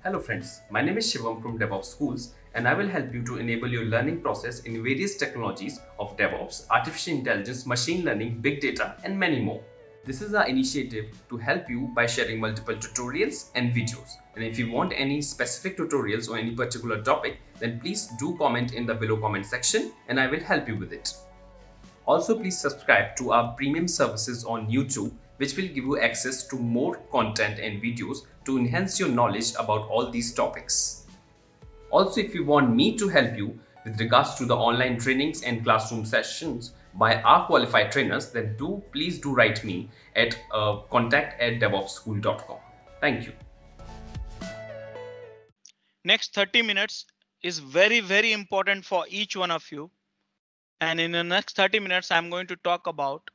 Hello friends, my name is Shivam from DevOps Schools and I will help you to enable your learning process in various technologies of DevOps, artificial intelligence, machine learning, big data and many more. This is our initiative to help you by sharing multiple tutorials and videos. And if you want any specific tutorials or any particular topic, then please do comment in the below comment section and I will help you with it. Also, please subscribe to our premium services on YouTube, which will give you access to more content and videos to enhance your knowledge about all these topics. Also, if you want me to help you with regards to the online trainings and classroom sessions by our qualified trainers, then please do write me at contact@devopsschool.com. Thank you. Next 30 minutes is very important for each one of you. And in the next 30 minutes, I'm going to talk about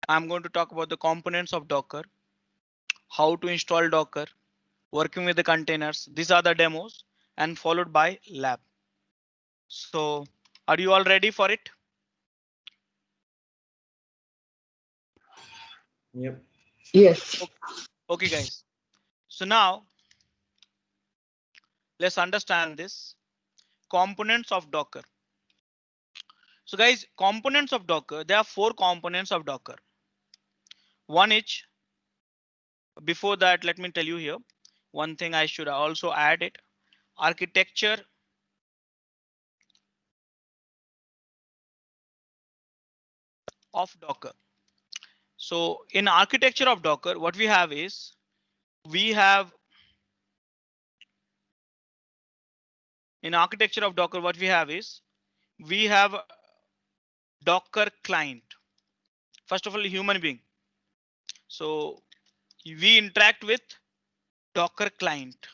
the components of Docker, how to install Docker, working with the containers. These are the demos and followed by lab. So are you all ready for it? Yep. Yes. Okay, guys. So now let's understand this components of Docker. So guys, components of Docker, there are 4 components of Docker. One is, before that, let me tell you here, one thing I should also add it, architecture of Docker. So in architecture of Docker, what we have is in architecture of Docker, what we have Docker client. First of all, human being. So we interact with Docker client.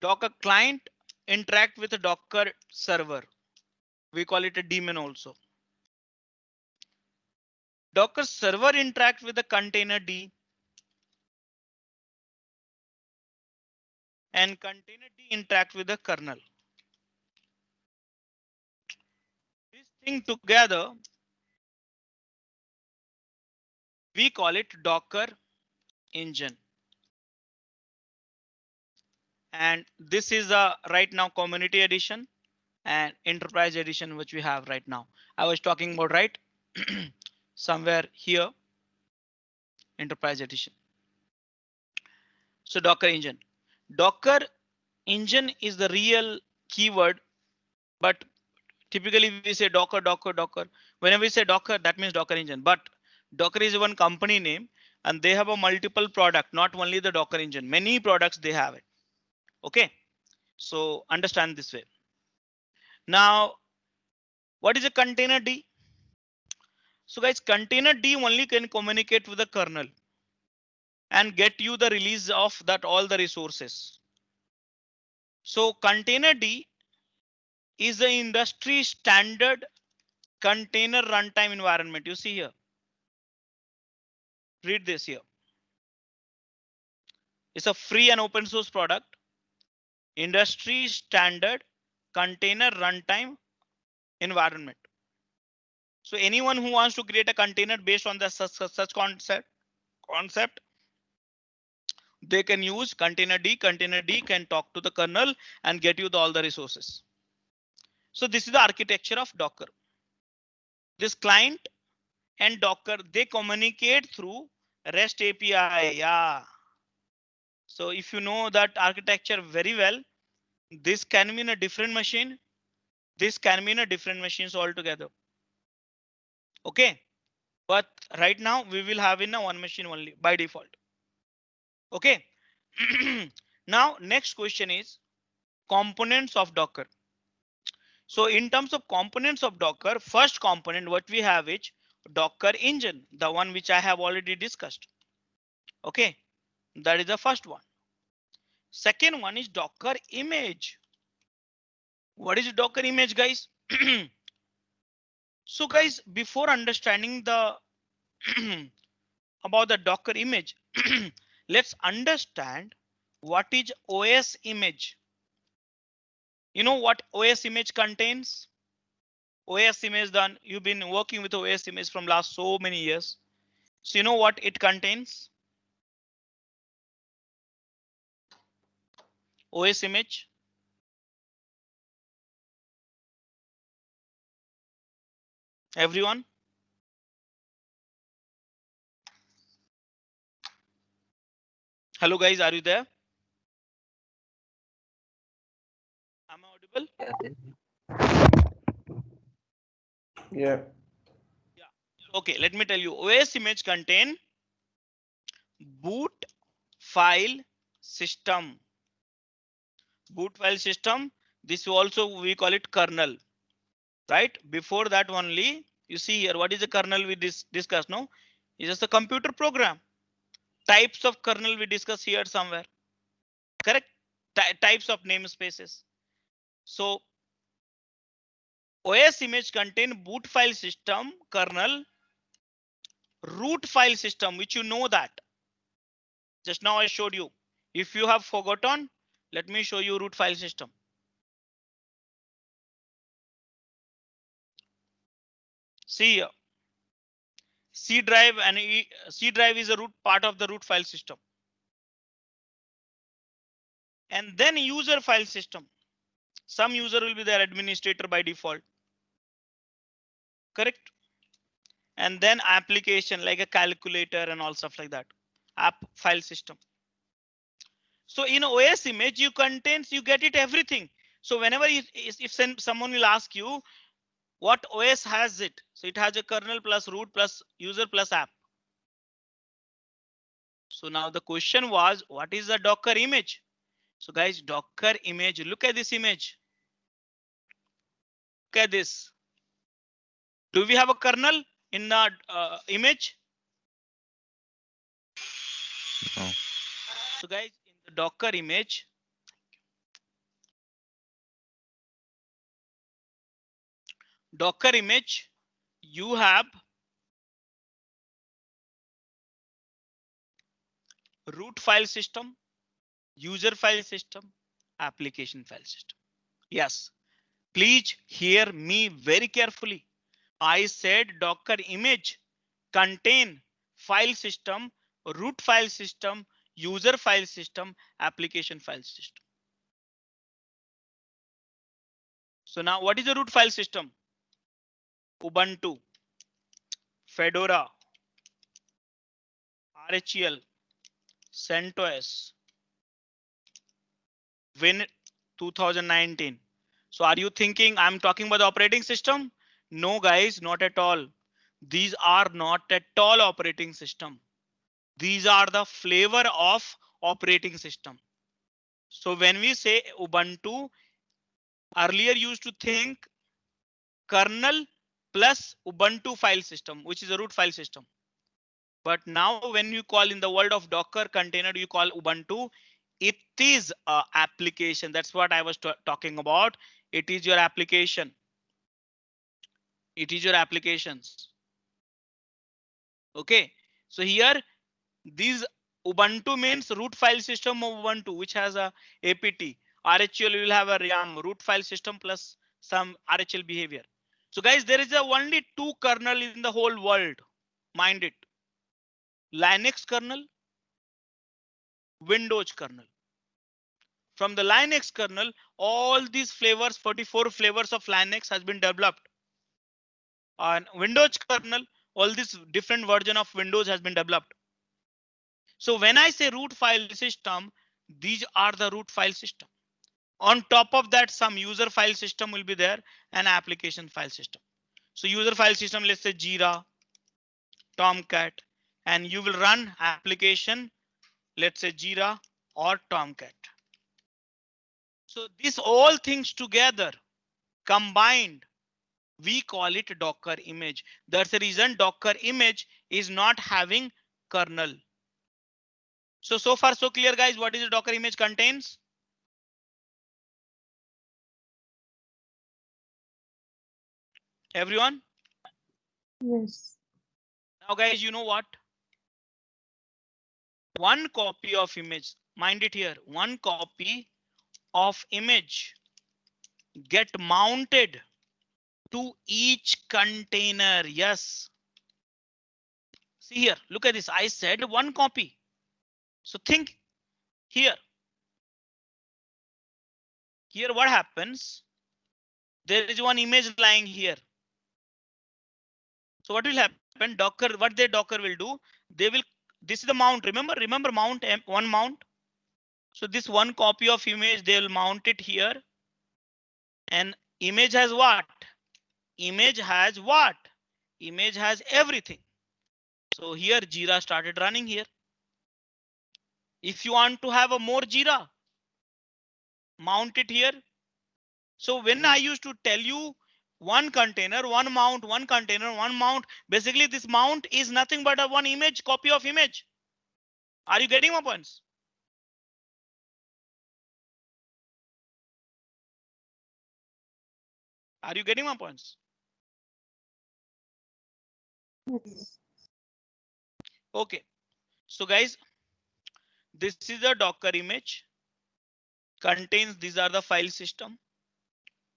Docker client interact with a Docker server. We call it a daemon also. Docker server interact with the container D and container D interact with the kernel. This thing together, we call it Docker engine. And this is a right now community edition and enterprise edition, which we have right now. I was talking about right somewhere here, enterprise edition. So Docker engine is the real keyword, but typically we say Docker. Whenever we say Docker, that means Docker engine, but Docker is one company name and they have a multiple product, not only the Docker engine, many products they have it. Okay, so understand this way. Now, what is a container D? So guys, container D only can communicate with the kernel and get you the release of that all the resources. So container D is the industry standard container runtime environment. You see here. Read this here. It's a free and open source product. Industry standard container runtime environment. So anyone who wants to create a container based on the such concept, they can use container D. Container D can talk to the kernel and get you all the resources. So this is the architecture of Docker. This client and Docker, they communicate through REST API. Yeah. So if you know that architecture very well, this can be in a different machine. This can be in a different machines altogether. Okay. But right now we will have in a one machine only by default. Okay. Now next question is components of Docker. So in terms of components of Docker, first component what we have is Docker engine, the one which I have already discussed. Okay, that is the first one. Second one is Docker image. What is Docker image, guys? So guys, before understanding the about the Docker image, let's understand what is OS image. You know what OS image contains? OS image, done. You've been working with OS image from last so many years. So you know what it contains? OS image. Everyone? Hello guys, are you there? Am I audible? Yeah. Yeah. Okay, let me tell you. OS image contain boot file system. Boot file system. This also we call it kernel, right? Before that only, you see here, what is the kernel we discuss? No, it's just a computer program. Types of kernel we discuss here somewhere, correct? Types of namespaces. So OS image contain boot file system, kernel, root file system, which you know that. Just now I showed you. If you have forgotten, let me show you root file system. See here. C drive and C drive is a root part of the root file system. And then user file system. Some user will be their administrator by default. Correct? And then application like a calculator and all stuff like that. App file system. So in OS image, you get it everything. So whenever if someone will ask you what OS has it, so it has a kernel plus root plus user plus app. So now the question was, what is the Docker image? So guys, Docker image, look at this image. Look at this. Do we have a kernel in the image? No. So guys, in the Docker image, you have root file system, user file system, application file system. Yes, please hear me very carefully. I said Docker image contain file system, root file system, user file system, application file system. So now what is the root file system? Ubuntu, Fedora, RHEL, CentOS, Win 2019. So are you thinking I'm talking about the operating system? No, guys, not at all. These are not at all operating system. These are the flavor of operating system. So when we say Ubuntu, earlier used to think kernel plus Ubuntu file system, which is a root file system. But now when you call in the world of Docker container, you call Ubuntu, it is a application. That's what I was talking about. It is your application. It is your applications. Okay. So here, these Ubuntu means root file system of Ubuntu, which has a apt. RHEL will have a RAM root file system plus some RHEL behavior. So guys, there is only two kernel in the whole world. Mind it. Linux kernel, Windows kernel. From the Linux kernel, all these flavors, 44 flavors of Linux has been developed. On Windows kernel, all this different version of Windows has been developed. So when I say root file system, these are the root file system. On top of that, some user file system will be there and application file system. So user file system, let's say Jira, Tomcat, and you will run application, let's say Jira or Tomcat. So these all things together combined, we call it Docker image. That's the reason Docker image is not having kernel. So far so clear, guys, what is the Docker image contains? Everyone? Yes. Now guys, you know what? One copy of image, mind it here, one copy of image get mounted to each container. Yes. See here, look at this. I said one copy. So think here. Here what happens? There is one image lying here. So what will happen? Docker, what the Docker will do? They will, this is the mount. Remember mount, one mount. So this one copy of image, they will mount it here. And image has what? Image has what? Image has everything. So here Jira started running here. If you want to have a more Jira, mount it here. So when I used to tell you one container, one mount, one container, one mount, basically this mount is nothing but a one image, copy of image. Are you getting my points? Are you getting my points? Yes. Okay. So guys, this is a Docker image. Contains, these are the file system.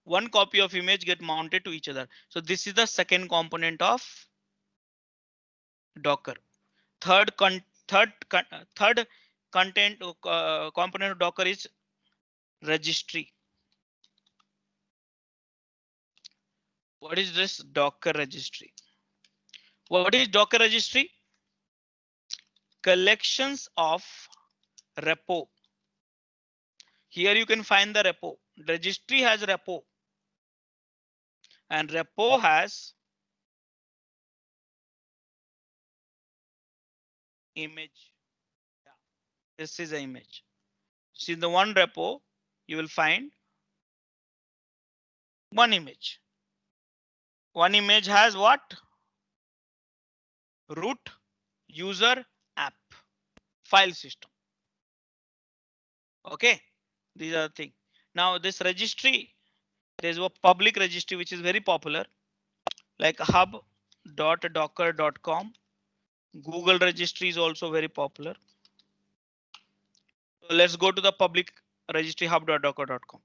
One copy of image get mounted to each other. So this is the second component of Docker. Third content component of Docker is registry. What is this Docker registry? What is Docker registry? Collections of repo. Here you can find the repo. Registry has repo. And repo has image. Yeah, this is an image. See, the one repo, you will find one image. One image has what? Root, user, app, file system. Okay, these are the things. Now this registry, there's a public registry which is very popular, like hub.docker.com. Google registry is also very popular. So let's go to the public registry hub.docker.com.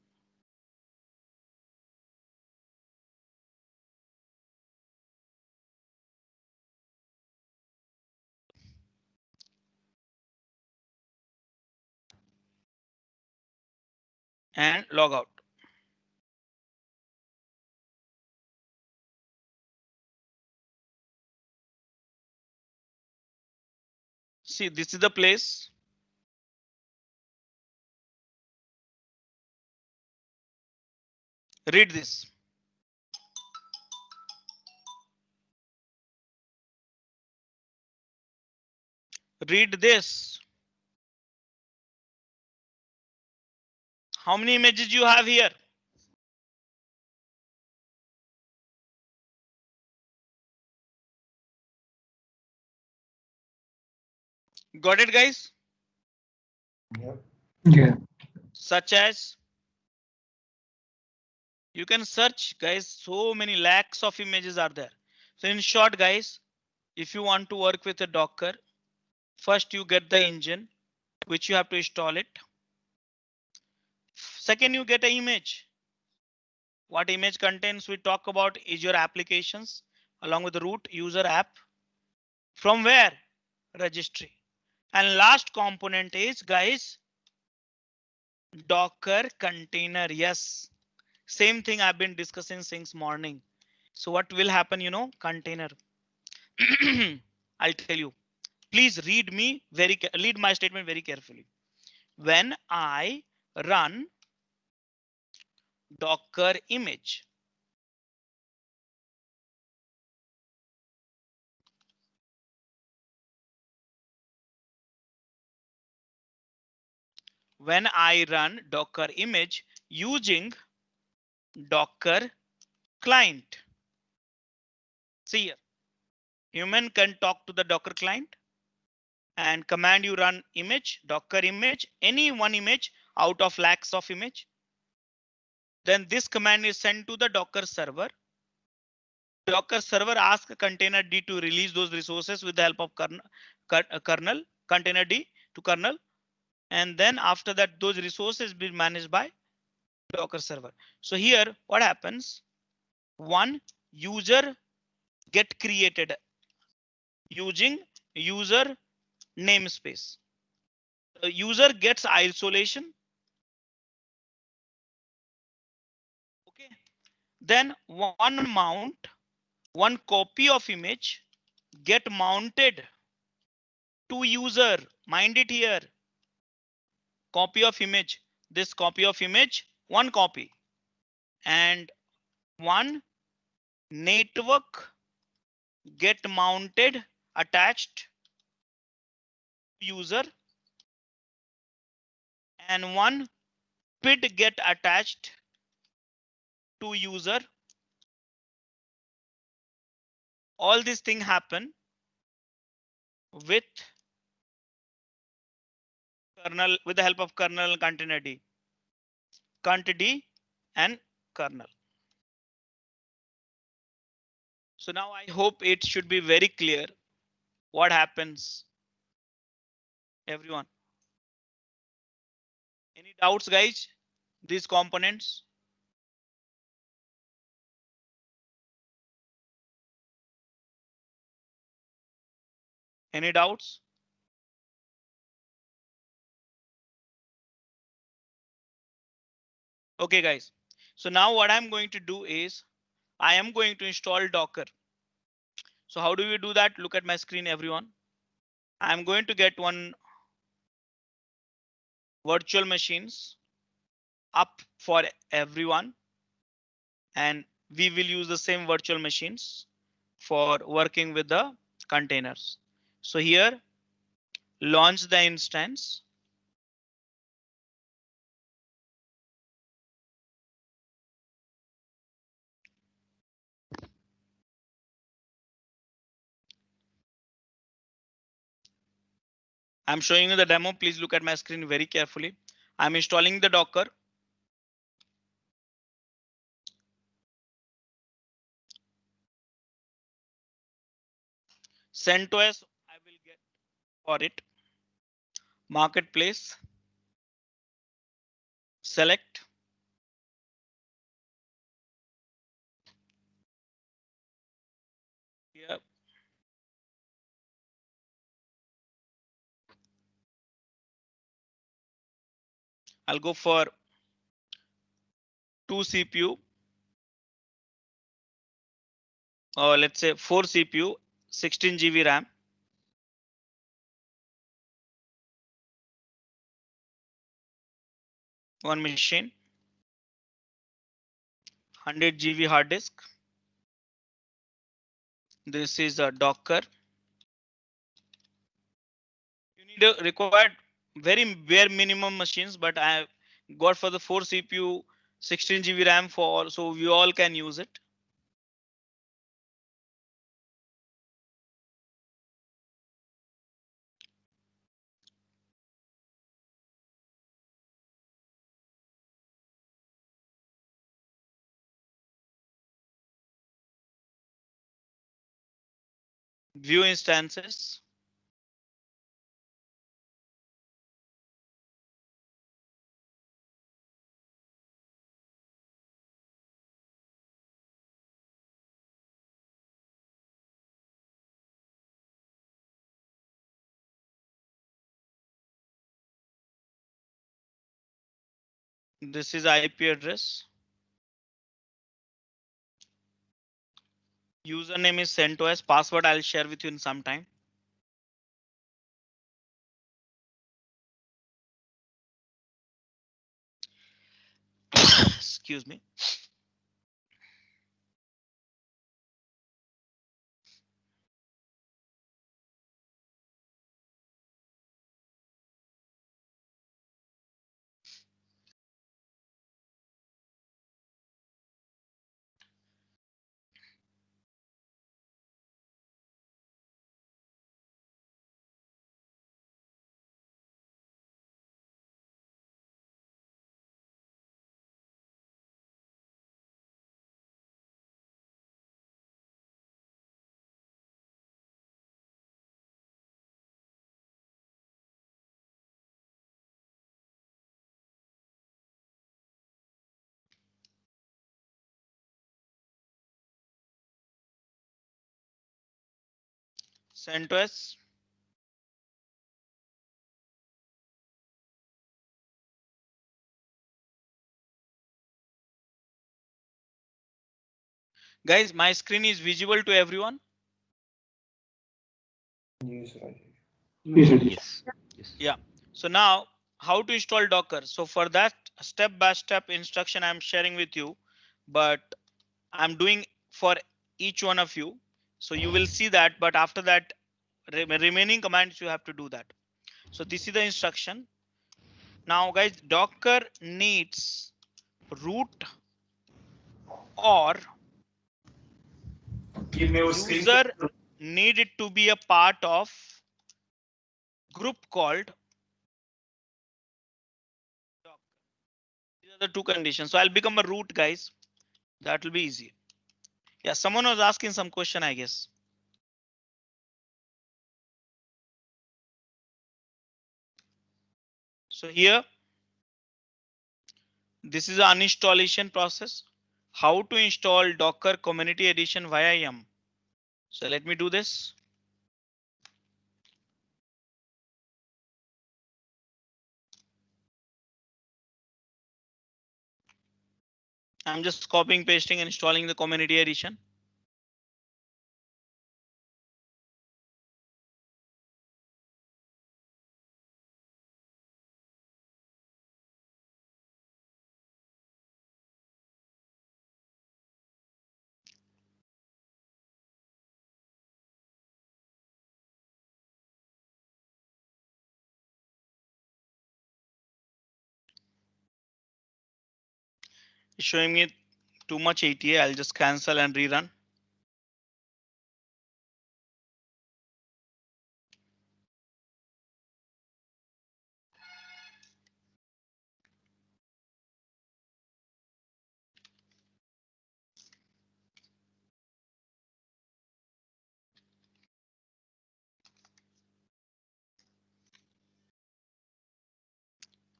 And log out. See, this is the place. Read this. Read this. How many images you have here? Got it, guys? Yep. Yeah. Such as, you can search, guys, so many lakhs of images are there. So in short, guys, if you want to work with a Docker, first you get the engine, which you have to install it. Second, you get an image. What image contains, we talk about is your applications along with the root, user, app. From where? Registry. And last component is, guys, Docker container. Yes, same thing I've been discussing since morning. So what will happen, you know, container. I'll tell you. Please read me read my statement very carefully. When I run Docker image, when I run Docker image using Docker client. See here, human can talk to the Docker client and command you run image, Docker image, any one image out of lakhs of image. Then this command is sent to the Docker server. Docker server asks container D to release those resources with the help of kernel, container D to kernel. And then after that, those resources be managed by Docker server. So here, what happens? One user get created using user namespace. The user gets isolation. then one copy of image get mounted to user. Mind it here. Copy of image. This copy of image, one copy, and one network get mounted attached user, and one PID get attached to user. All these things happen with kernel, with the help of kernel containerd, containerd and kernel. So now I hope it should be very clear what happens. Everyone, any doubts, guys? These components. Any doubts? Okay, guys. So now what I'm going to do is I am going to install Docker. So how do we do that? Look at my screen, everyone. I'm going to get one virtual machines up for everyone, and we will use the same virtual machines for working with the containers. So here, launch the instance. I'm showing you the demo. Please look at my screen very carefully. I'm installing the Docker. CentOS, I will get for it. Marketplace. Select. Here. I'll go for 2 CPU, or let's say 4 CPU, 16 GB RAM. One machine, 100 GB hard disk. This is a Docker. You need a required very bare minimum machines, but I got for the 4 CPU, 16 GB RAM for all, so we all can use it. View instances. This is IP address. Username is CentOS. Password I'll share with you in some time. Excuse me. CentOS. Guys, my screen is visible to everyone. Yes, Rajesh. Yes. Yes. Yeah. So now how to install Docker. So for that step-by-step instruction I'm sharing with you, but I'm doing for each one of you. So you will see that, but after that remaining commands you have to do that. So this is the instruction. Now guys, Docker needs root or user need it to be a part of group called Docker. These are the two conditions. So I'll become a root, guys. That will be easy. Yeah, someone was asking some question, I guess. So here, this is an uninstallation process. How to install Docker Community Edition via yum. So let me do this. I'm just copying, pasting, and installing the Community Edition. It's showing me too much ATA. I'll just cancel and rerun.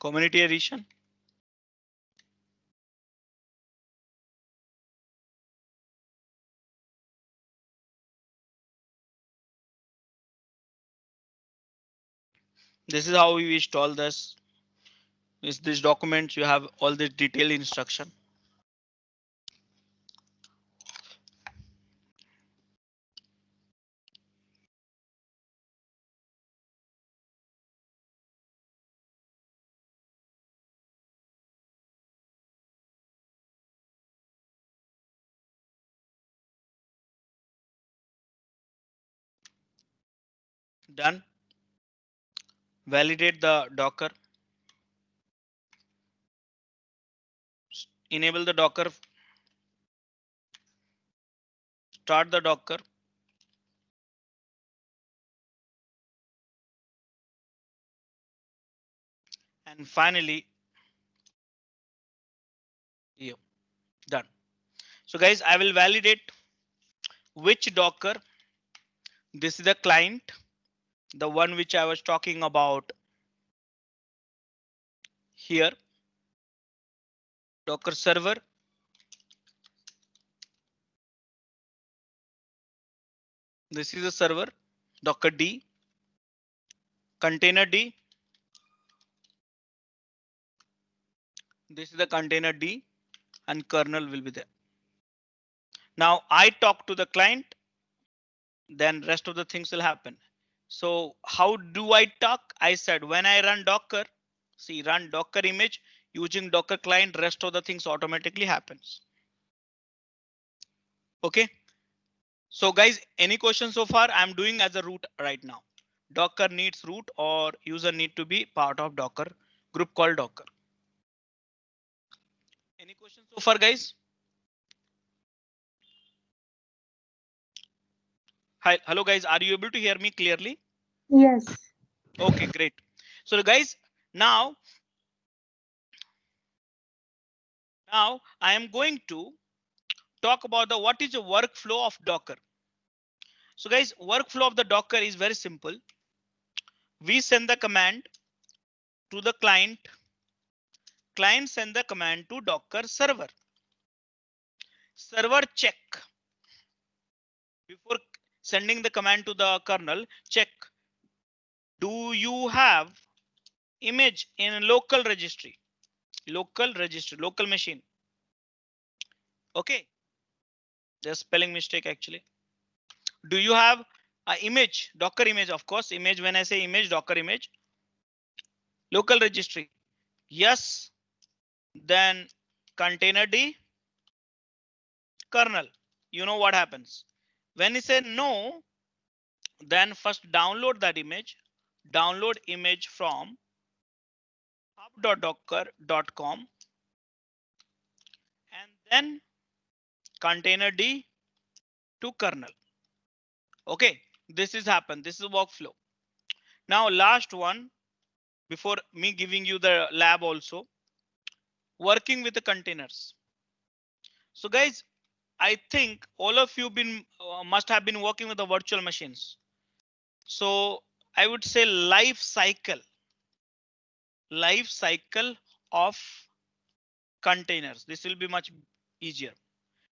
Community Edition. This is how we install this. Is this document? You have all the detailed instruction. Done. Validate the Docker. Enable the Docker. Start the Docker. And finally, yeah, done. So guys, I will validate which Docker. This is the client, the one which I was talking about here. Docker server. This is a server. Docker D. Container D. This is the container D, and kernel will be there. Now I talk to the client, then rest of the things will happen. So how do I talk? I said when I run Docker, see run Docker image using Docker client, rest of the things automatically happens. Okay. So guys, any questions so far? I'm doing as a root right now. Docker needs root or user need to be part of Docker group called Docker. Any questions so far, guys? Hi, hello guys. Are you able to hear me clearly? Yes. Okay, great. So guys, now I am going to talk about the what is the workflow of Docker. So guys, workflow of the Docker is very simple. We send the command to the client. Client send the command to Docker server. Server check before sending the command to the kernel. Check. Do you have image in local registry? Local registry, local machine. Okay. There's spelling mistake actually. Do you have an image, Docker image? Of course, image. When I say image, Docker image, local registry. Yes. Then container D, kernel. You know what happens when you say no? Then first download that image. Download image from hub.docker.com and then container D to kernel. Okay, this is happened. This is workflow. Now last one before me giving you the lab also, working with the containers. So guys, I think all of you must have been working with the virtual machines. So I would say life cycle of containers. This will be much easier.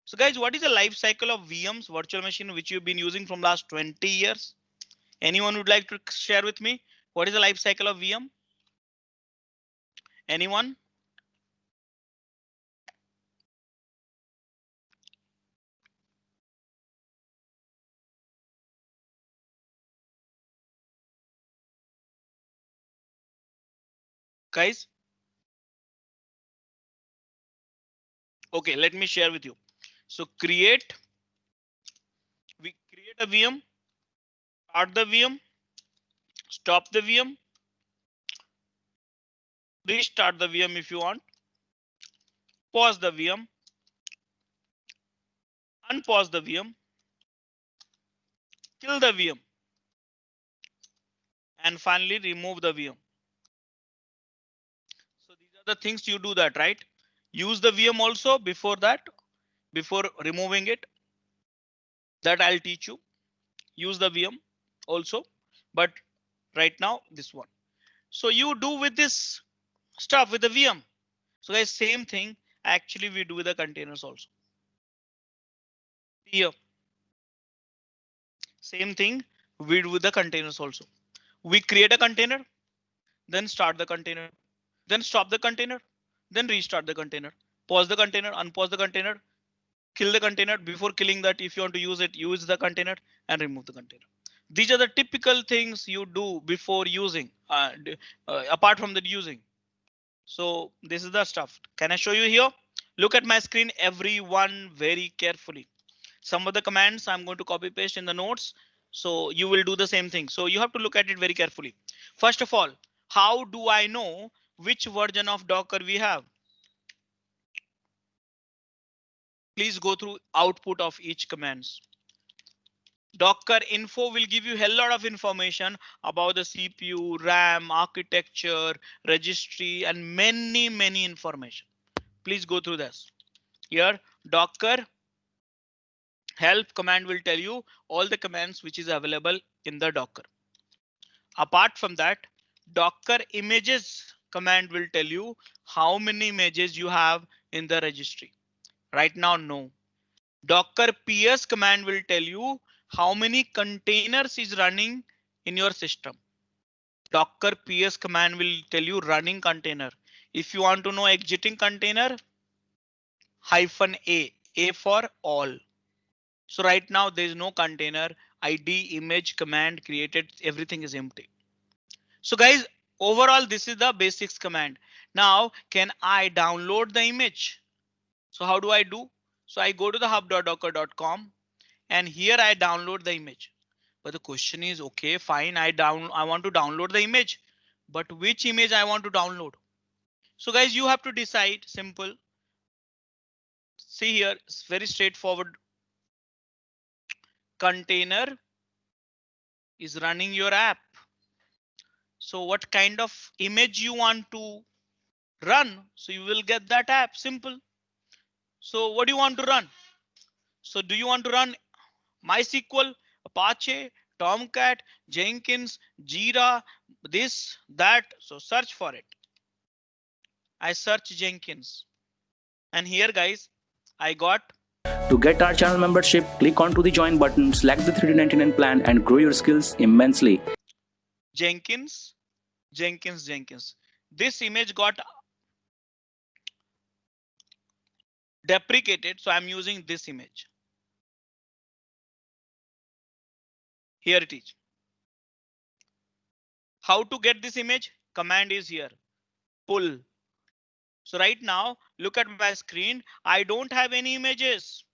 So guys, what is the life cycle of VMs, virtual machine, which you've been using from last 20 years? Anyone would like to share with me? What is the life cycle of VM? Anyone? Guys? Okay, let me share with you. So we create a VM, start the VM, stop the VM, restart the VM if you want, pause the VM, unpause the VM, kill the VM, and finally remove the VM. So these are the things you do that, right? Use the VM also before that, before removing it. That I'll teach you. Use the VM also, but right now this one. So you do with this stuff with the VM. So guys, same thing actually we do with the containers also. Here, same thing we do with the containers also. We create a container, then start the container, then stop the container, then restart the container, pause the container, unpause the container, kill the container. Before killing that, if you want to use it, use the container and remove the container. These are the typical things you do before using, apart from the using. So this is the stuff. Can I show you here? Look at my screen, everyone, very carefully. Some of the commands I'm going to copy paste in the notes. So you will do the same thing. So you have to look at it very carefully. First of all, how do I know which version of Docker we have? Please go through output of each commands. Docker info will give you a hell lot of information about the CPU, RAM, architecture, registry, and many information. Please go through this. Here, Docker help command will tell you all the commands which is available in the Docker. Apart from that, Docker images command will tell you how many images you have in the registry. Right now, no. Docker ps command will tell you how many containers is running in your system. Docker ps command will tell you running container. If you want to know exiting container, -a for all. So right now there is no container id image command created. Everything is empty. So guys, overall, this is the basics command. Now, can I download the image? So how do I do? So I go to the hub.docker.com and here I download the image. But the question is, okay, fine. I want to download the image, but which image I want to download? So guys, you have to decide. Simple. See here, it's very straightforward. Container is running your app. So what kind of image you want to run? So you will get that app. Simple. So what do you want to run? So do you want to run MySQL, Apache, Tomcat, Jenkins, Jira, this, that? So search for it. I search Jenkins. And here guys, I got. To get our channel membership, click onto the join button, select the $399 plan and grow your skills immensely. Jenkins. This image got deprecated, so I'm using this image. Here it is. How to get this image? Command is here. Pull. So right now, look at my screen. I don't have any images.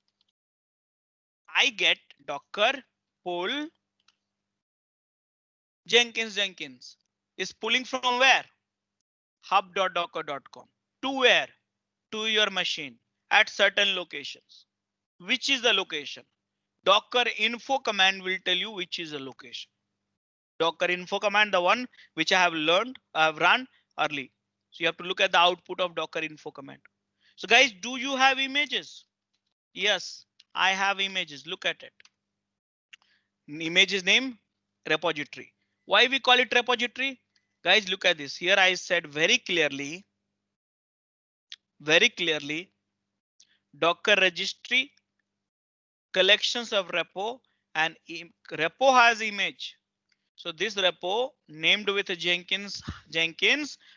I get Docker pull Jenkins is pulling from where? Hub.docker.com. To where? To your machine at certain locations. Which is the location? Docker info command will tell you which is the location. Docker info command, the one which I have run early. So you have to look at the output of Docker info command. So guys, do you have images? Yes, I have images. Look at it. Image is name repository. Why we call it repository? Guys, look at this. Here I said very clearly, Docker registry, collections of repo, and repo has image. So this repo named with Jenkins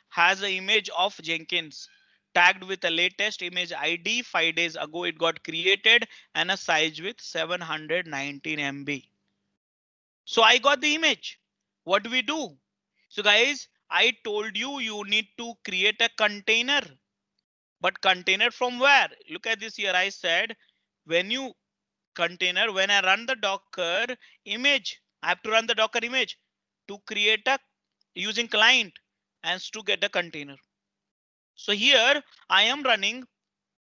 has an image of Jenkins tagged with the latest image ID 5 days ago. It got created and a size with 719 MB. So I got the image. What do we do? So guys, I told you you need to create a container. But container from where? Look at this here. I said when you container, when I run the Docker image, I have to run the Docker image to create a using client and to get a container. So here I am running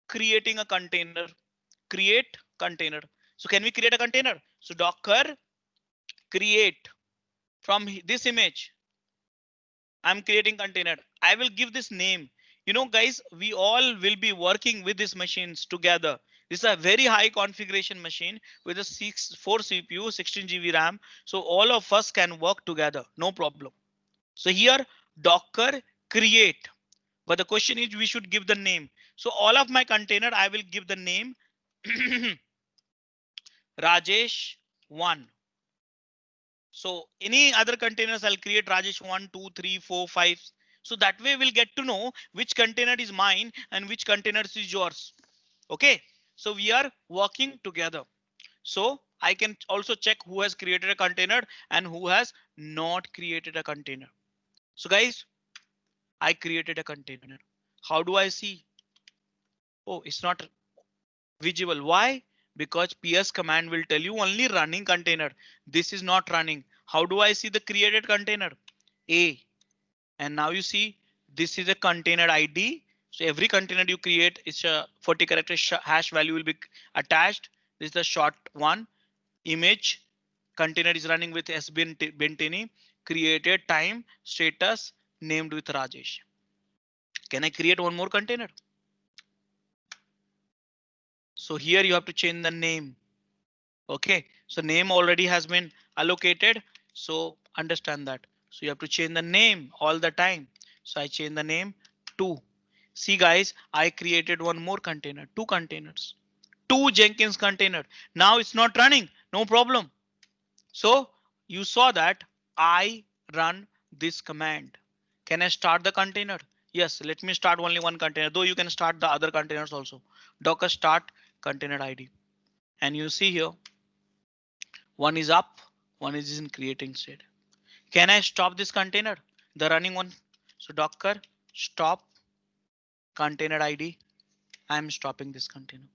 creating a container, create container. So can we create a container? So Docker create from this image. I'm creating container. I will give this name. You know, guys, we all will be working with these machines together. This is a very high configuration machine with a 4 CPU, 16 GB RAM. So all of us can work together. No problem. So here Docker create. But the question is we should give the name. So all of my container, I will give the name Rajesh 1. So any other containers I'll create Rajesh 1, 2, 3, 4, 5. So that way we'll get to know which container is mine and which containers is yours. Okay, so we are working together. So I can also check who has created a container and who has not created a container. So guys, I created a container. How do I see? Oh, it's not visible. Why? Because ps command will tell you only running container. This is not running. How do I see the created container? A. And now you see this is a container ID. So every container you create is a 40 character hash value will be attached. This is the short one. Image container is running with sbintini, created time, status, named with Rajesh. Can I create one more container? So here you have to change the name. Okay, so name already has been allocated. So understand that. So you have to change the name all the time. So I change the name to. See guys, I created one more container, 2 containers, 2 Jenkins container. Now it's not running, no problem. So you saw that I run this command. Can I start the container? Yes, let me start only one container, though you can start the other containers also. Docker start container ID. And you see here, one is up, one is in creating state. Can I stop this container? The running one. So Docker stop container ID. I'm stopping this container.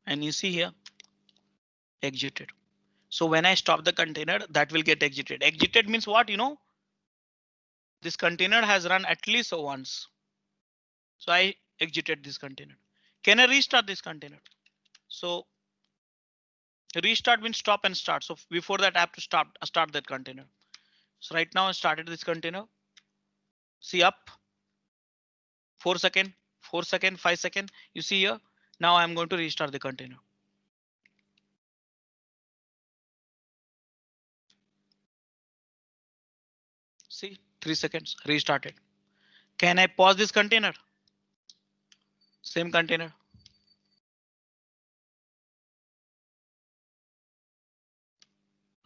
And you see here, exited. So when I stop the container, that will get exited. Exited means what? You know, this container has run at least once. So I exited this container. Can I restart this container? So restart means stop and start. So before that, I have to start that container. So right now I started this container. See up 4 second, 4 second, 5 second. You see here. Now I'm going to restart the container. See 3 seconds restarted. Can I pause this container? Same container.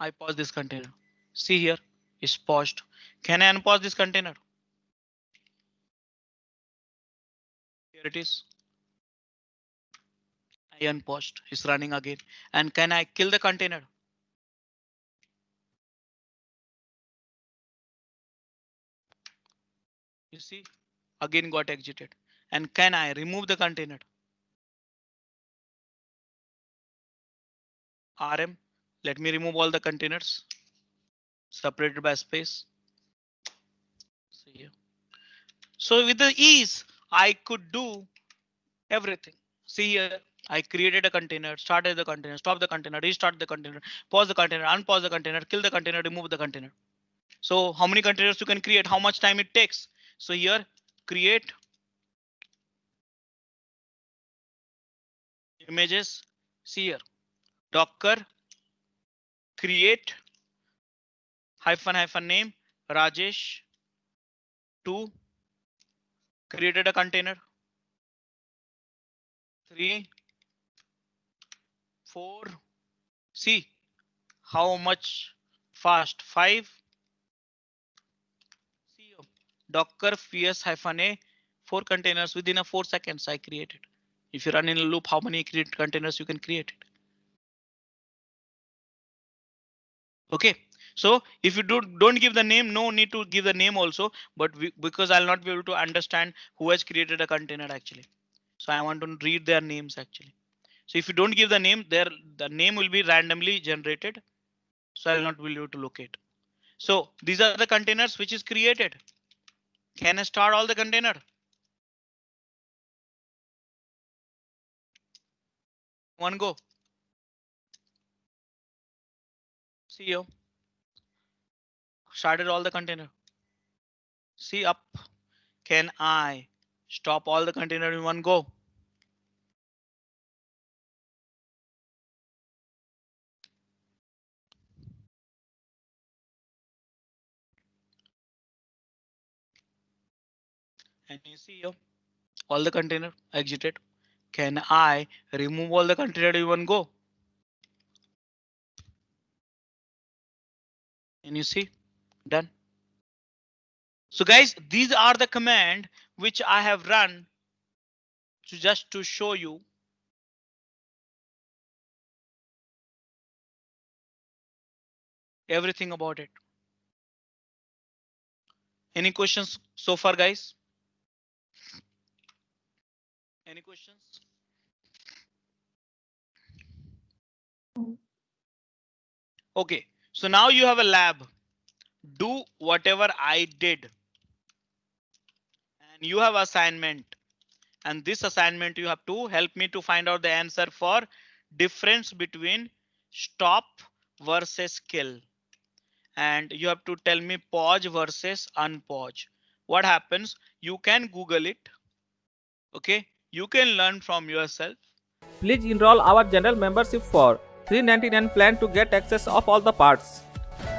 I pause this container. See here, it's paused. Can I unpause this container? Here it is. I unpaused. It's running again. And can I kill the container? You see, again got exited. And can I remove the container? RM, let me remove all the containers separated by space. See here. So with the ease, I could do everything. See here, I created a container, started the container, stop the container, restart the container, pause the container, unpause the container, kill the container, remove the container. So how many containers you can create, how much time it takes. So here, create images. See here, Docker create hyphen name Rajesh 2, created a container. 3, 4, see how much fast. 5, see here, Docker ps-a 4 containers within a 4 seconds I created. If you run in a loop, how many containers you can create it? Okay, so if you don't give the name, no need to give the name also, but because I'll not be able to understand who has created a container actually. So I want to read their names actually. So if you don't give the name, the name will be randomly generated. So I'll not be able to locate. So these are the containers which is created. Can I start all the container? One go. See you. Started all the container. See up. Can I stop all the container in one go? And you see here, all the container exited. Can I remove all the container in one go? And you see, done. So guys, these are the command which I have run just to show you everything about it. Any questions so far, guys? Any questions? Okay, so now you have a lab. Do whatever I did. And you have assignment. And this assignment you have to help me to find out the answer for difference between stop versus kill. And you have to tell me pause versus unpause. What happens? You can Google it. Okay, you can learn from yourself. Please enroll our general membership for $399 plan to get access of all the parts.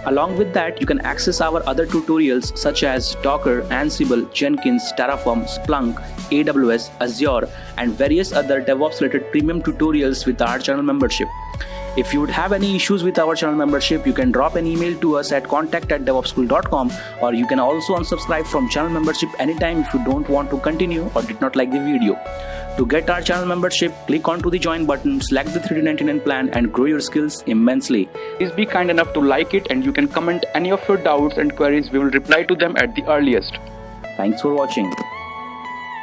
Along with that, you can access our other tutorials such as Docker, Ansible, Jenkins, Terraform, Splunk, AWS, Azure, and various other DevOps related premium tutorials with our channel membership. If you would have any issues with our channel membership, you can drop an email to us at contact@devopsschool.com, or you can also unsubscribe from channel membership anytime if you don't want to continue or did not like the video. To get our channel membership, click onto the join button, select the $399 plan and grow your skills immensely. Please be kind enough to like it, and you can comment any of your doubts and queries. We will reply to them at the earliest. Thanks for watching.